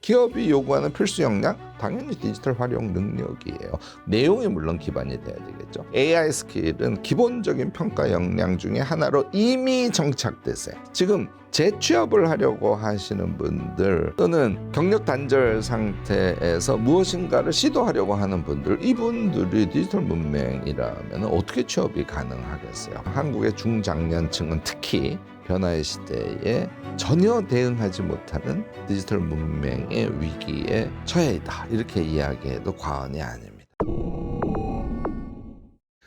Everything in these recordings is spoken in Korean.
기업이 요구하는 필수 역량? 당연히 디지털 활용 능력이에요. 내용이 물론 기반이 돼야 되겠죠. AI 스킬은 기본적인 평가 역량 중에 하나로 이미 정착됐어요. 지금 재취업을 하려고 하시는 분들 또는 경력 단절 상태에서 무엇인가를 시도하려고 하는 분들, 이분들이 디지털 문맹이라면 어떻게 취업이 가능하겠어요? 한국의 중장년층은 특히 변화의 시대에 전혀 대응하지 못하는 디지털 문맹의 위기에 처해 있다. 이렇게 이야기해도 과언이 아닙니다.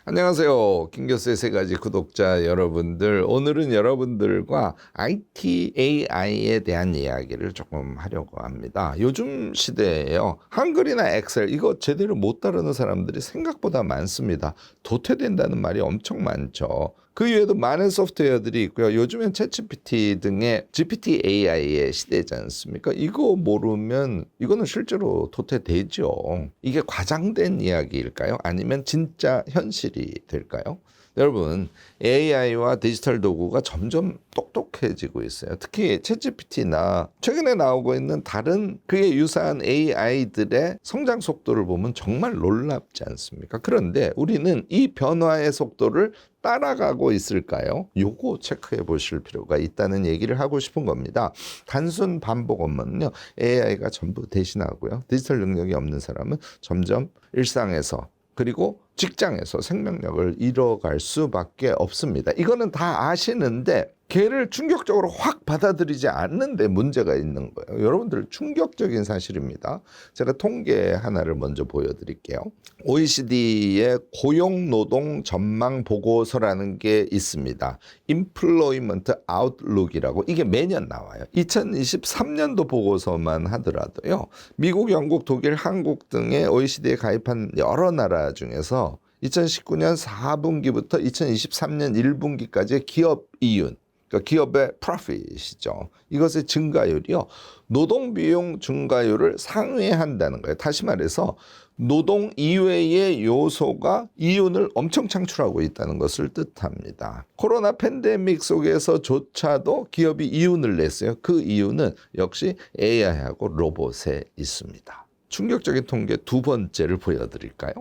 안녕하세요. 김교수의 세 가지 구독자 여러분들. 오늘은 여러분들과 IT, AI에 대한 이야기를 조금 하려고 합니다. 요즘 시대에요. 한글이나 엑셀 이거 제대로 못 다루는 사람들이 생각보다 많습니다. 도태된다는 말이 엄청 많죠. 그 이외에도 많은 소프트웨어들이 있고요. 요즘엔 챗GPT 등의 GPT AI의 시대지 않습니까? 이거 모르면 이거는 실제로 도태되죠. 이게 과장된 이야기일까요? 아니면 진짜 현실이 될까요? 여러분, AI와 디지털 도구가 점점 똑똑해지고 있어요. 특히 챗GPT나 최근에 나오고 있는 다른 그에 유사한 AI들의 성장 속도를 보면 정말 놀랍지 않습니까? 그런데 우리는 이 변화의 속도를 따라가고 있을까요? 요거 체크해 보실 필요가 있다는 얘기를 하고 싶은 겁니다. 단순 반복 업무는요, AI가 전부 대신하고요. 디지털 능력이 없는 사람은 점점 일상에서 그리고 직장에서 생명력을 잃어갈 수밖에 없습니다. 이거는 다 아시는데 걔를 충격적으로 확 받아들이지 않는데 문제가 있는 거예요. 여러분들 충격적인 사실입니다. 제가 통계 하나를 먼저 보여드릴게요. OECD의 고용노동 전망 보고서라는 게 있습니다. Employment Outlook이라고 이게 매년 나와요. 2023년도 보고서만 하더라도요. 미국, 영국, 독일, 한국 등의 OECD에 가입한 여러 나라 중에서 2019년 4분기부터 2023년 1분기까지의 기업 이윤, 그러니까 기업의 프로핏이죠. 이것의 증가율이요. 노동 비용 증가율을 상회한다는 거예요. 다시 말해서 노동 이외의 요소가 이윤을 엄청 창출하고 있다는 것을 뜻합니다. 코로나 팬데믹 속에서조차도 기업이 이윤을 냈어요. 그 이유는 역시 AI하고 로봇에 있습니다. 충격적인 통계 두 번째를 보여드릴까요?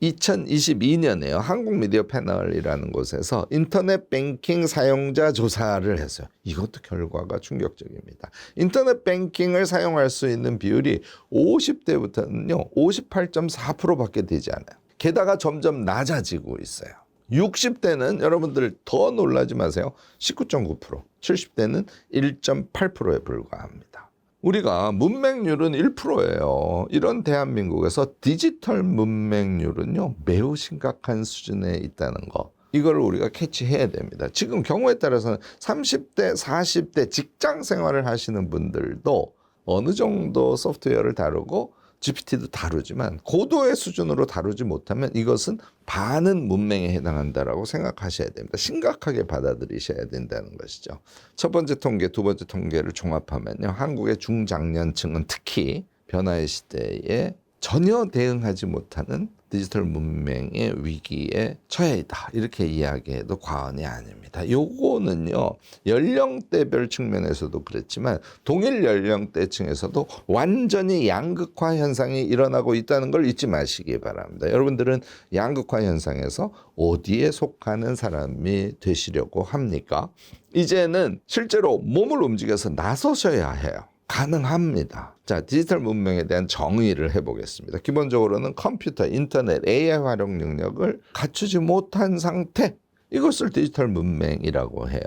2022년에요. 한국 미디어 패널이라는 곳에서 인터넷 뱅킹 사용자 조사를 했어요. 이것도 결과가 충격적입니다. 인터넷 뱅킹을 사용할 수 있는 비율이 50대부터는요. 58.4%밖에 되지 않아요. 게다가 점점 낮아지고 있어요. 60대는 여러분들 더 놀라지 마세요. 19.9%, 70대는 1.8%에 불과합니다. 우리가 문맹률은 1%예요. 이런 대한민국에서 디지털 문맹률은요, 매우 심각한 수준에 있다는 거. 이걸 우리가 캐치해야 됩니다. 지금 경우에 따라서는 30대, 40대 직장 생활을 하시는 분들도 어느 정도 소프트웨어를 다루고 GPT도 다루지만 고도의 수준으로 다루지 못하면 이것은 반은 문맹에 해당한다라고 생각하셔야 됩니다. 심각하게 받아들이셔야 된다는 것이죠. 첫 번째 통계, 두 번째 통계를 종합하면요. 한국의 중장년층은 특히 변화의 시대에 전혀 대응하지 못하는 디지털 문맹의 위기에 처해 있다. 이렇게 이야기해도 과언이 아닙니다. 요거는요. 연령대별 측면에서도 그렇지만 동일 연령대층에서도 완전히 양극화 현상이 일어나고 있다는 걸 잊지 마시기 바랍니다. 여러분들은 양극화 현상에서 어디에 속하는 사람이 되시려고 합니까? 이제는 실제로 몸을 움직여서 나서셔야 해요. 가능합니다. 자, 디지털 문명에 대한 정의를 해보겠습니다. 기본적으로는 컴퓨터, 인터넷, AI 활용 능력을 갖추지 못한 상태, 이것을 디지털 문맹이라고 해요.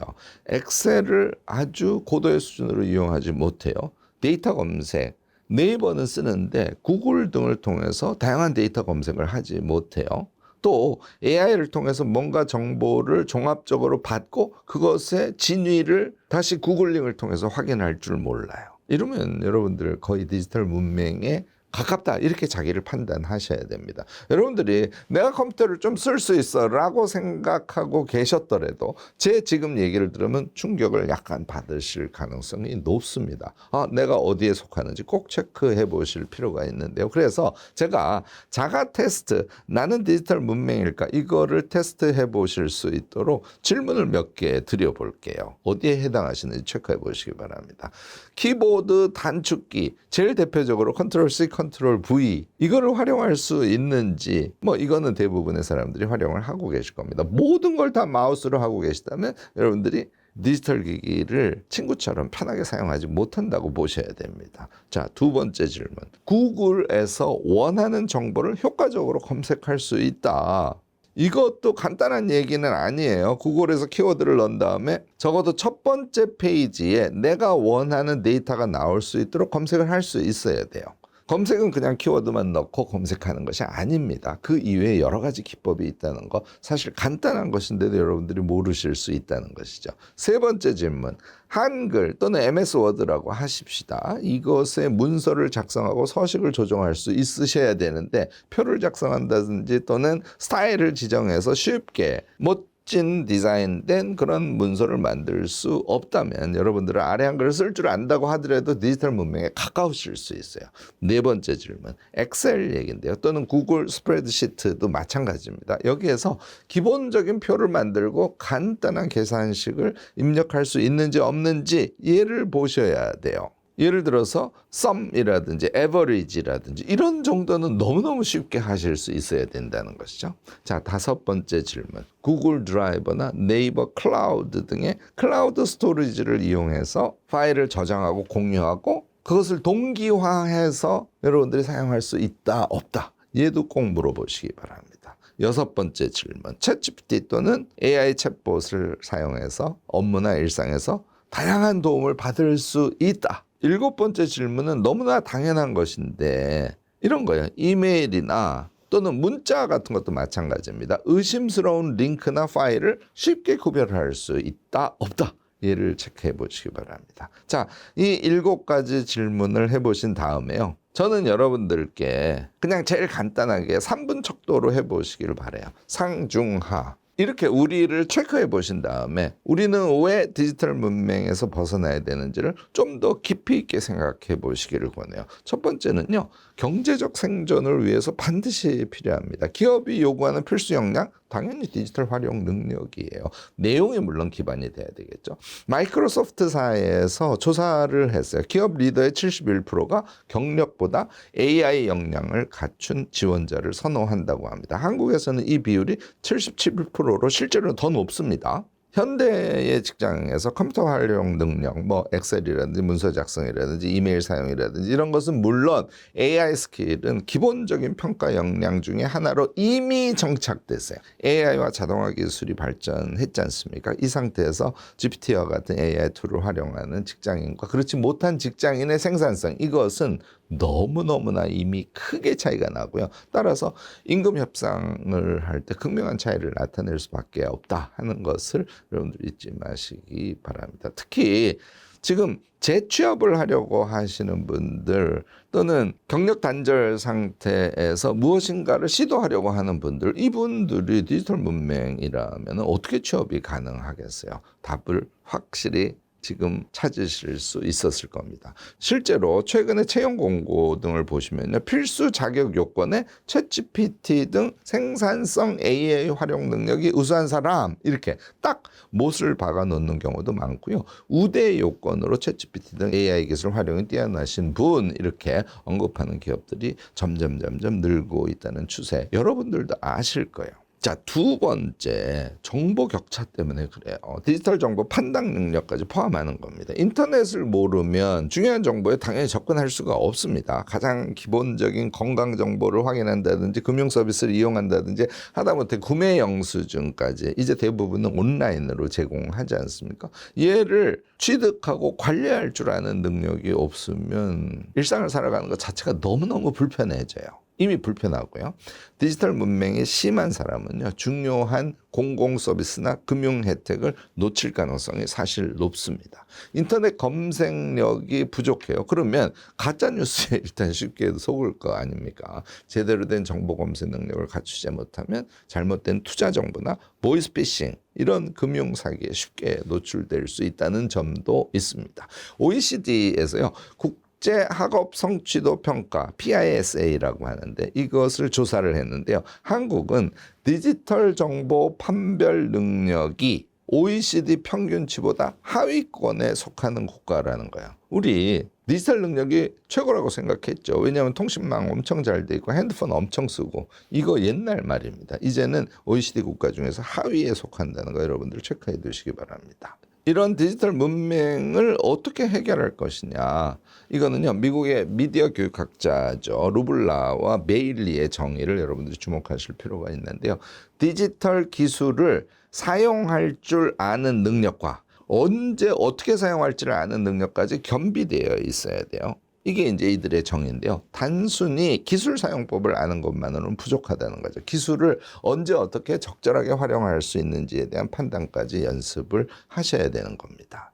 엑셀을 아주 고도의 수준으로 이용하지 못해요. 데이터 검색, 네이버는 쓰는데 구글 등을 통해서 다양한 데이터 검색을 하지 못해요. 또 AI를 통해서 뭔가 정보를 종합적으로 받고 그것의 진위를 다시 구글링을 통해서 확인할 줄 몰라요. 이러면 여러분들 거의 디지털 문맹에 가깝다 이렇게 자기를 판단하셔야 됩니다. 여러분들이 내가 컴퓨터를 좀 쓸 수 있어 라고 생각하고 계셨더라도 제 지금 얘기를 들으면 충격을 약간 받으실 가능성이 높습니다. 내가 어디에 속하는지 꼭 체크해 보실 필요가 있는데요. 그래서 제가 자가 테스트, 나는 디지털 문맹일까, 이거를 테스트해 보실 수 있도록 질문을 몇 개 드려볼게요. 어디에 해당하시는지 체크해 보시기 바랍니다. 키보드 단축키, 제일 대표적으로 컨트롤 C, 컨트롤 V 이거를 활용할 수 있는지, 이거는 대부분의 사람들이 활용을 하고 계실 겁니다. 모든 걸 다 마우스로 하고 계시다면 여러분들이 디지털 기기를 친구처럼 편하게 사용하지 못한다고 보셔야 됩니다. 자, 두 번째 질문. 구글에서 원하는 정보를 효과적으로 검색할 수 있다. 이것도 간단한 얘기는 아니에요. 구글에서 키워드를 넣은 다음에 적어도 첫 번째 페이지에 내가 원하는 데이터가 나올 수 있도록 검색을 할 수 있어야 돼요. 검색은 그냥 키워드만 넣고 검색하는 것이 아닙니다. 그 이외에 여러 가지 기법이 있다는 거, 사실 간단한 것인데도 여러분들이 모르실 수 있다는 것이죠. 세 번째 질문. 한글 또는 MS 워드라고 하십시다. 이것에 문서를 작성하고 서식을 조정할 수 있으셔야 되는데 표를 작성한다든지 또는 스타일을 지정해서 쉽게 멋진 디자인된 그런 문서를 만들 수 없다면 여러분들은 아래 한글을 쓸 줄 안다고 하더라도 디지털 문명에 가까우실 수 있어요. 네 번째 질문. 엑셀 얘기인데요. 또는 구글 스프레드시트도 마찬가지입니다. 여기에서 기본적인 표를 만들고 간단한 계산식을 입력할 수 있는지 없는지 얘를 보셔야 돼요. 예를 들어서 sum이라든지 average라든지 이런 정도는 너무너무 쉽게 하실 수 있어야 된다는 것이죠. 자, 다섯 번째 질문. 구글 드라이버나 네이버 클라우드 등의 클라우드 스토리지를 이용해서 파일을 저장하고 공유하고 그것을 동기화해서 여러분들이 사용할 수 있다, 없다. 얘도 꼭 물어보시기 바랍니다. 여섯 번째 질문. 챗GPT 또는 AI 챗봇을 사용해서 업무나 일상에서 다양한 도움을 받을 수 있다. 일곱 번째 질문은 너무나 당연한 것인데 이런 거예요. 이메일이나 또는 문자 같은 것도 마찬가지입니다. 의심스러운 링크나 파일을 쉽게 구별할 수 있다, 없다. 얘를 체크해 보시기 바랍니다. 자, 이 일곱 가지 질문을 해보신 다음에요. 저는 여러분들께 그냥 제일 간단하게 3분 척도로 해보시기를 바라요. 상중하. 이렇게 우리를 체크해 보신 다음에 우리는 왜 디지털 문명에서 벗어나야 되는지를 좀 더 깊이 있게 생각해 보시기를 권해요. 첫 번째는요. 경제적 생존을 위해서 반드시 필요합니다. 기업이 요구하는 필수 역량, 당연히 디지털 활용 능력이에요. 내용이 물론 기반이 돼야 되겠죠. 마이크로소프트사에서 조사를 했어요. 기업 리더의 71%가 경력보다 AI 역량을 갖춘 지원자를 선호한다고 합니다. 한국에서는 이 비율이 77%로 실제로는 더 높습니다. 현대의 직장에서 컴퓨터 활용 능력, 엑셀이라든지 문서 작성이라든지 이메일 사용이라든지 이런 것은 물론 AI 스킬은 기본적인 평가 역량 중에 하나로 이미 정착됐어요. AI와 자동화 기술이 발전했지 않습니까? 이 상태에서 GPT와 같은 AI 툴을 활용하는 직장인과 그렇지 못한 직장인의 생산성, 이것은 너무너무나 이미 크게 차이가 나고요. 따라서 임금 협상을 할 때 극명한 차이를 나타낼 수밖에 없다 하는 것을 여러분들 잊지 마시기 바랍니다. 특히 지금 재취업을 하려고 하시는 분들 또는 경력 단절 상태에서 무엇인가를 시도하려고 하는 분들, 이분들이 디지털 문맹이라면 어떻게 취업이 가능하겠어요? 답을 확실히 지금 찾으실 수 있었을 겁니다. 실제로 최근에 채용 공고 등을 보시면요. 필수 자격 요건에 챗GPT 등 생산성 AI 활용 능력이 우수한 사람 이렇게 딱 못을 박아 놓는 경우도 많고요. 우대 요건으로 챗GPT 등 AI 기술 활용이 뛰어나신 분 이렇게 언급하는 기업들이 점점 늘고 있다는 추세 여러분들도 아실 거예요. 자, 두 번째, 정보 격차 때문에 그래요. 디지털 정보 판단 능력까지 포함하는 겁니다. 인터넷을 모르면 중요한 정보에 당연히 접근할 수가 없습니다. 가장 기본적인 건강 정보를 확인한다든지 금융 서비스를 이용한다든지 하다못해 구매 영수증까지 이제 대부분은 온라인으로 제공하지 않습니까? 얘를 취득하고 관리할 줄 아는 능력이 없으면 일상을 살아가는 것 자체가 너무너무 불편해져요. 이미 불편하고요. 디지털 문맹이 심한 사람은요, 중요한 공공 서비스나 금융 혜택을 놓칠 가능성이 사실 높습니다. 인터넷 검색력이 부족해요. 그러면 가짜 뉴스에 일단 쉽게 속을 거 아닙니까? 제대로 된 정보 검색 능력을 갖추지 못하면 잘못된 투자 정보나 보이스피싱 이런 금융 사기에 쉽게 노출될 수 있다는 점도 있습니다. OECD에서요, 국제 학업 성취도 평가 PISA라고 하는데 이것을 조사를 했는데요. 한국은 디지털 정보 판별 능력이 OECD 평균치보다 하위권에 속하는 국가라는 거예요. 우리 디지털 능력이 최고라고 생각했죠. 왜냐하면 통신망 엄청 잘 돼 있고 핸드폰 엄청 쓰고, 이거 옛날 말입니다. 이제는 OECD 국가 중에서 하위에 속한다는 거 여러분들 체크해 두시기 바랍니다. 이런 디지털 문맹을 어떻게 해결할 것이냐, 이거는요, 미국의 미디어 교육학자죠, 루블라와 메일리의 정의를 여러분들이 주목하실 필요가 있는데요. 디지털 기술을 사용할 줄 아는 능력과 언제 어떻게 사용할지를 아는 능력까지 겸비되어 있어야 돼요. 이게 이제 이들의 정의인데요. 단순히 기술 사용법을 아는 것만으로는 부족하다는 거죠. 기술을 언제 어떻게 적절하게 활용할 수 있는지에 대한 판단까지 연습을 하셔야 되는 겁니다.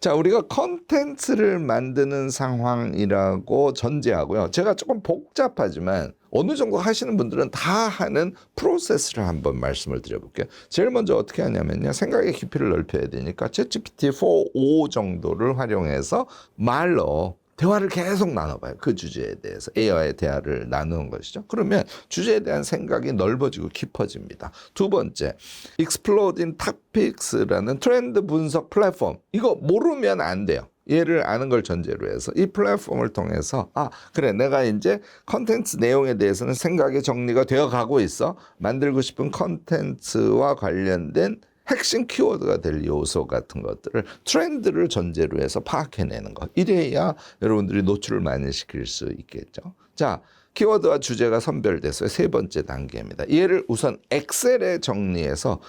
자, 우리가 컨텐츠를 만드는 상황이라고 전제하고요. 제가 조금 복잡하지만 어느 정도 하시는 분들은 다 하는 프로세스를 한번 말씀을 드려볼게요. 제일 먼저 어떻게 하냐면요, 생각의 깊이를 넓혀야 되니까 챗GPT 4.5 정도를 활용해서 말로 대화를 계속 나눠봐요. 그 주제에 대해서 AI와의 대화를 나누는 것이죠. 그러면 주제에 대한 생각이 넓어지고 깊어집니다. 두 번째, Exploding Topics라는 트렌드 분석 플랫폼. 이거 모르면 안 돼요. 얘를 아는 걸 전제로 해서 이 플랫폼을 통해서 그래, 내가 이제 컨텐츠 내용에 대해서는 생각의 정리가 되어 가고 있어. 만들고 싶은 컨텐츠와 관련된 핵심 키워드가 될 요소 같은 것들을 트렌드를 전제로 해서 파악해내는 것. 이래야 여러분들이 노출을 많이 시킬 수 있겠죠. 자, 키워드와 주제가 선별돼서 세 번째 단계입니다. 얘를 우선 엑셀에 정리해서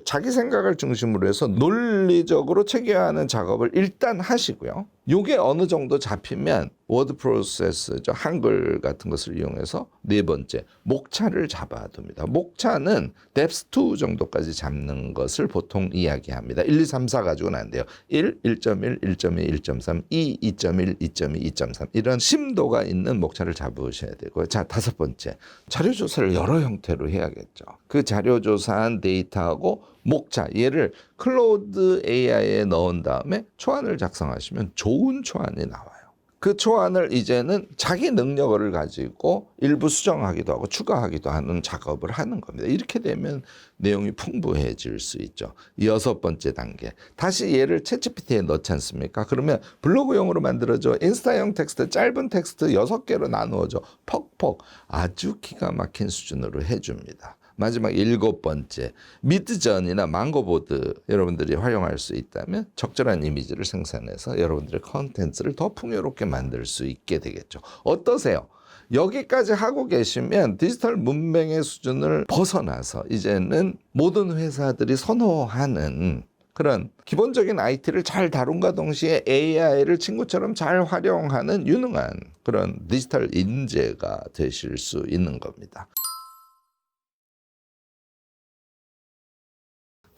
자기 생각을 중심으로 해서 논리적으로 체계화하는 작업을 일단 하시고요. 요게 어느 정도 잡히면 워드 프로세스죠, 한글 같은 것을 이용해서 네 번째, 목차를 잡아둡니다. 목차는 depth 2 정도까지 잡는 것을 보통 이야기합니다. 1, 2, 3, 4 가지고는 안 돼요. 1, 1.1, 1.2, 1.3, 2, 2.1, 2.2, 2.3 이런 심도가 있는 목차를 잡으셔야 되고요. 자, 다섯 번째, 자료조사를 여러 형태로 해야겠죠. 그 자료조사한 데이터하고 목차, 얘를 클로드 AI에 넣은 다음에 초안을 작성하시면 좋은 초안이 나와요. 그 초안을 이제는 자기 능력을 가지고 일부 수정하기도 하고 추가하기도 하는 작업을 하는 겁니다. 이렇게 되면 내용이 풍부해질 수 있죠. 여섯 번째 단계, 다시 얘를 챗GPT에 넣지 않습니까? 그러면 블로그용으로 만들어줘, 인스타용 텍스트, 짧은 텍스트 6개로 나누어줘, 퍽퍽 아주 기가 막힌 수준으로 해줍니다. 마지막 일곱 번째, 미드전이나 망고보드 여러분들이 활용할 수 있다면 적절한 이미지를 생산해서 여러분들의 컨텐츠를 더 풍요롭게 만들 수 있게 되겠죠. 어떠세요? 여기까지 하고 계시면 디지털 문맹의 수준을 벗어나서 이제는 모든 회사들이 선호하는 그런 기본적인 IT를 잘 다룬과 동시에 AI를 친구처럼 잘 활용하는 유능한 그런 디지털 인재가 되실 수 있는 겁니다.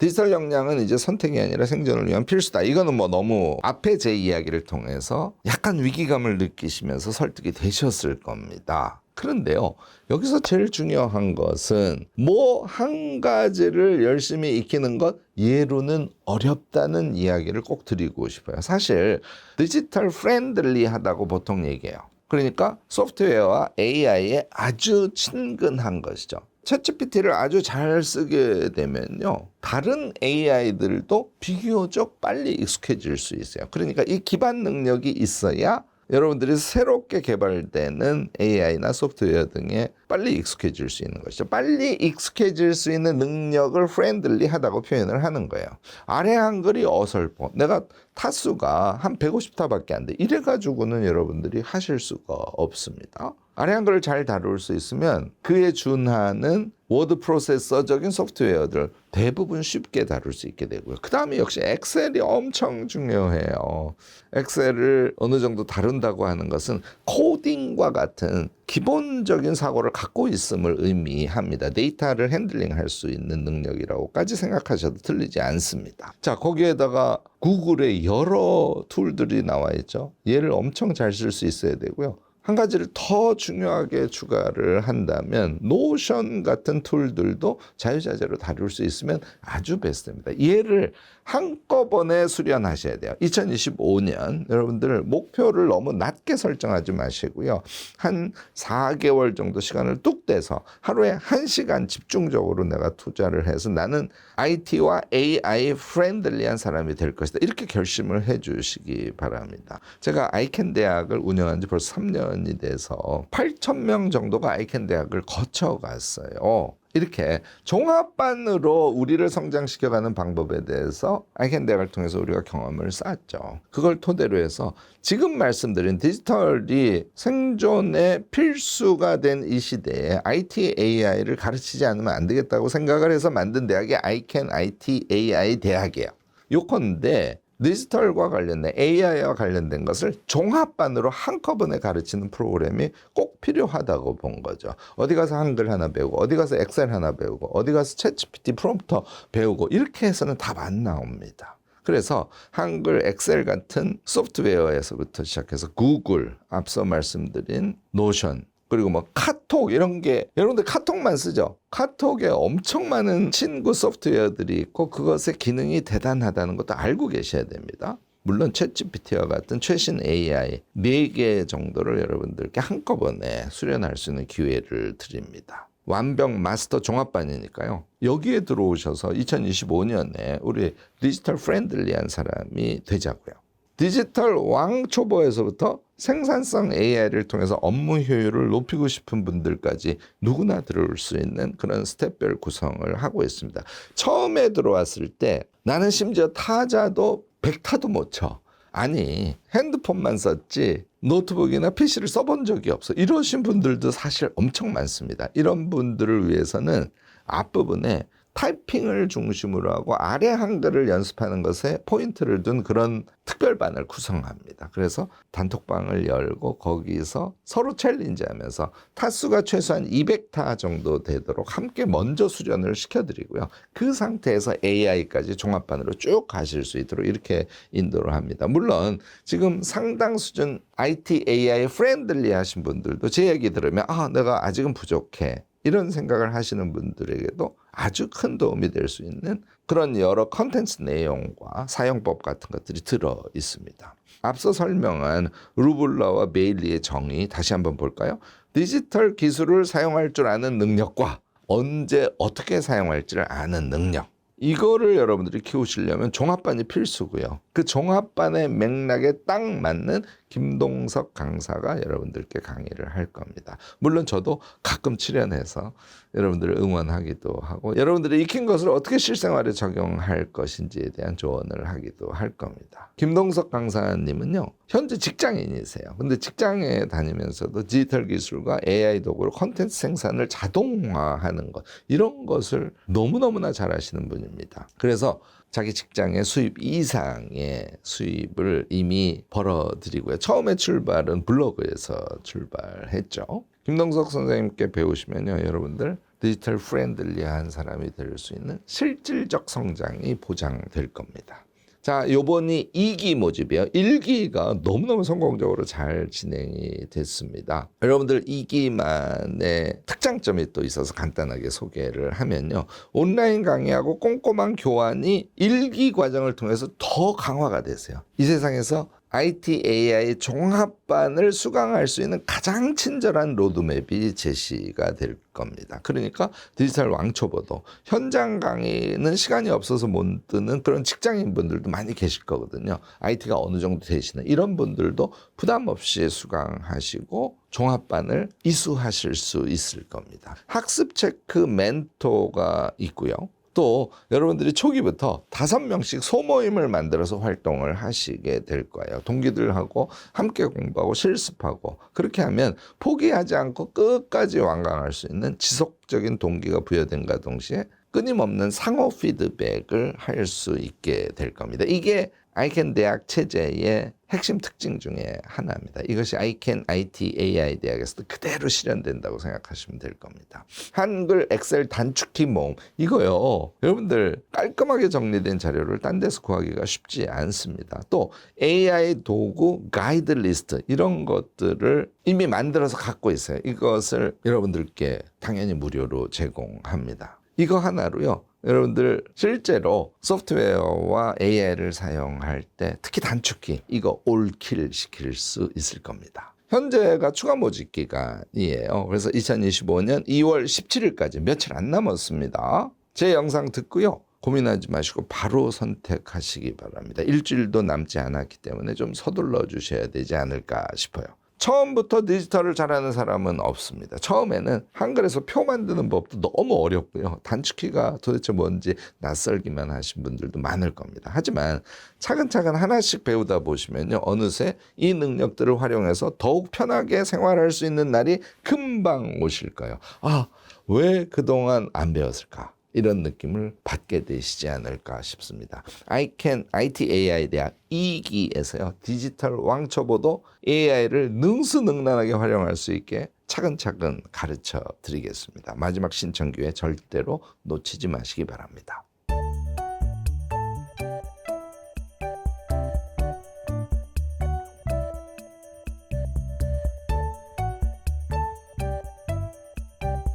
디지털 역량은 이제 선택이 아니라 생존을 위한 필수다. 이거는 뭐 너무 앞에 제 이야기를 통해서 약간 위기감을 느끼시면서 설득이 되셨을 겁니다. 그런데요, 여기서 제일 중요한 것은 뭐 한 가지를 열심히 익히는 것 예로는 어렵다는 이야기를 꼭 드리고 싶어요. 사실 디지털 프렌들리하다고 보통 얘기해요. 그러니까 소프트웨어와 AI에 아주 친근한 것이죠. 챗GPT를 아주 잘 쓰게 되면요, 다른 AI들도 비교적 빨리 익숙해질 수 있어요. 그러니까 이 기반 능력이 있어야 여러분들이 새롭게 개발되는 AI나 소프트웨어 등에 빨리 익숙해질 수 있는 것이죠. 빨리 익숙해질 수 있는 능력을 프렌들리하다고 표현을 하는 거예요. 아래 한글이 어설퍼, 내가 타수가 한 150타밖에 안 돼, 이래가지고는 여러분들이 하실 수가 없습니다. 아래 한글을 잘 다룰 수 있으면 그에 준하는 워드 프로세서적인 소프트웨어들 대부분 쉽게 다룰 수 있게 되고요. 그 다음에 역시 엑셀이 엄청 중요해요. 엑셀을 어느 정도 다룬다고 하는 것은 코딩과 같은 기본적인 사고를 갖고 있음을 의미합니다. 데이터를 핸들링할 수 있는 능력이라고까지 생각하셔도 틀리지 않습니다. 자, 거기에다가 구글의 여러 툴들이 나와 있죠. 얘를 엄청 잘 쓸 수 있어야 되고요. 한 가지를 더 중요하게 추가를 한다면 노션 같은 툴들도 자유자재로 다룰 수 있으면 아주 베스트입니다. 얘를 한꺼번에 수련하셔야 돼요. 2025년 여러분들 목표를 너무 낮게 설정하지 마시고요. 한 4개월 정도 시간을 뚝 떼서 하루에 1시간 집중적으로 내가 투자를 해서 나는 IT와 AI 프렌들리한 사람이 될 것이다. 이렇게 결심을 해 주시기 바랍니다. 제가 아이켄 대학을 운영한 지 벌써 3년이 돼서 8,000명 정도가 아이켄 대학을 거쳐갔어요. 이렇게 종합반으로 우리를 성장시켜가는 방법에 대해서 아이켄 대학을 통해서 우리가 경험을 쌓았죠. 그걸 토대로 해서 지금 말씀드린 디지털이 생존의 필수가 된 이 시대에 IT, AI를 가르치지 않으면 안 되겠다고 생각을 해서 만든 대학이 아이켄 IT AI 대학이에요. 요컨대 디지털과 관련된 AI와 관련된 것을 종합반으로 한꺼번에 가르치는 프로그램이 꼭 필요하다고 본 거죠. 어디 가서 한글 하나 배우고 어디 가서 엑셀 하나 배우고 어디 가서 챗GPT 프롬프터 배우고 이렇게 해서는 답 안 나옵니다. 그래서 한글, 엑셀 같은 소프트웨어에서부터 시작해서 구글, 앞서 말씀드린 노션, 그리고 뭐 카톡 이런 게 여러분들 카톡만 쓰죠. 카톡에 엄청 많은 친구 소프트웨어들이 있고 그것의 기능이 대단하다는 것도 알고 계셔야 됩니다. 물론 챗GPT와 같은 최신 AI 4개 정도를 여러분들께 한꺼번에 수련할 수 있는 기회를 드립니다. 완벽 마스터 종합반이니까요. 여기에 들어오셔서 2025년에 우리 디지털 프렌들리한 사람이 되자고요. 디지털 왕초보에서부터 생산성 AI를 통해서 업무 효율을 높이고 싶은 분들까지 누구나 들어올 수 있는 그런 스텝별 구성을 하고 있습니다. 처음에 들어왔을 때 나는 심지어 타자도 100타도 못 쳐. 아니 핸드폰만 썼지 노트북이나 PC를 써본 적이 없어. 이러신 분들도 사실 엄청 많습니다. 이런 분들을 위해서는 앞부분에 타이핑을 중심으로 하고 아래 한글을 연습하는 것에 포인트를 둔 그런 특별반을 구성합니다. 그래서 단톡방을 열고 거기서 서로 챌린지하면서 타수가 최소한 200타 정도 되도록 함께 먼저 수련을 시켜드리고요. 그 상태에서 AI까지 종합반으로 쭉 가실 수 있도록 이렇게 인도를 합니다. 물론 지금 상당 수준 IT, AI 프렌들리 하신 분들도 제 얘기 들으면 내가 아직은 부족해. 이런 생각을 하시는 분들에게도 아주 큰 도움이 될 수 있는 그런 여러 컨텐츠 내용과 사용법 같은 것들이 들어 있습니다. 앞서 설명한 루블러와 베일리의 정의 다시 한번 볼까요? 디지털 기술을 사용할 줄 아는 능력과 언제 어떻게 사용할지를 아는 능력. 이거를 여러분들이 키우시려면 종합반이 필수고요. 그 종합반의 맥락에 딱 맞는 김동석 강사가 여러분들께 강의를 할 겁니다. 물론 저도 가끔 출연해서 여러분들을 응원하기도 하고 여러분들이 익힌 것을 어떻게 실생활에 적용할 것인지에 대한 조언을 하기도 할 겁니다. 김동석 강사님은요. 현재 직장인이세요. 근데 직장에 다니면서도 디지털 기술과 AI 도구로 콘텐츠 생산을 자동화하는 것 이런 것을 너무너무나 잘하시는 분입니다. 그래서 자기 직장의 수입 이상의 수입을 이미 벌어들이고요. 처음에 출발은 블로그에서 출발했죠. 김동석 선생님께 배우시면요. 여러분들 디지털 프렌들리한 사람이 될 수 있는 실질적 성장이 보장될 겁니다. 자, 요번이 2기 모집이에요. 1기가 너무너무 성공적으로 잘 진행이 됐습니다. 여러분들 2기만의 특장점이 또 있어서 간단하게 소개를 하면요. 온라인 강의하고 꼼꼼한 교환이 1기 과정을 통해서 더 강화가 되세요. 이 세상에서 IT, AI 종합반을 수강할 수 있는 가장 친절한 로드맵이 제시가 될 겁니다. 그러니까 디지털 왕초보도 현장 강의는 시간이 없어서 못 듣는 그런 직장인분들도 많이 계실 거거든요. IT가 어느 정도 되시는 이런 분들도 부담 없이 수강하시고 종합반을 이수하실 수 있을 겁니다. 학습 체크 멘토가 있고요. 또 여러분들이 초기부터 5명씩 소모임을 만들어서 활동을 하시게 될 거예요. 동기들하고 함께 공부하고 실습하고 그렇게 하면 포기하지 않고 끝까지 완강할 수 있는 지속적인 동기가 부여된과 동시에 끊임없는 상호 피드백을 할 수 있게 될 겁니다. 이게 아이캔 대학 체제의 핵심 특징 중에 하나입니다. 이것이 아이캔 IT AI 대학에서도 그대로 실현된다고 생각하시면 될 겁니다. 한글 엑셀 단축키 모음 이거요. 여러분들 깔끔하게 정리된 자료를 딴 데서 구하기가 쉽지 않습니다. 또 AI 도구 가이드 리스트 이런 것들을 이미 만들어서 갖고 있어요. 이것을 여러분들께 당연히 무료로 제공합니다. 이거 하나로요. 여러분들 실제로 소프트웨어와 AI를 사용할 때 특히 단축키 이거 올킬 시킬 수 있을 겁니다. 현재가 추가 모집 기간이에요. 그래서 2025년 2월 17일까지 며칠 안 남았습니다. 제 영상 듣고요. 고민하지 마시고 바로 선택하시기 바랍니다. 일주일도 남지 않았기 때문에 좀 서둘러 주셔야 되지 않을까 싶어요. 처음부터 디지털을 잘하는 사람은 없습니다. 처음에는 한글에서 표 만드는 법도 너무 어렵고요. 단축키가 도대체 뭔지 낯설기만 하신 분들도 많을 겁니다. 하지만 차근차근 하나씩 배우다 보시면요. 어느새 이 능력들을 활용해서 더욱 편하게 생활할 수 있는 날이 금방 오실 거예요. 아, 왜 그동안 안 배웠을까? 이런 느낌을 받게 되시지 않을까 싶습니다. 아이캔 IT AI 대학 2기에서요. 디지털 왕초보도 AI를 능수능란하게 활용할 수 있게 차근차근 가르쳐 드리겠습니다. 마지막 신청 기회 절대로 놓치지 마시기 바랍니다.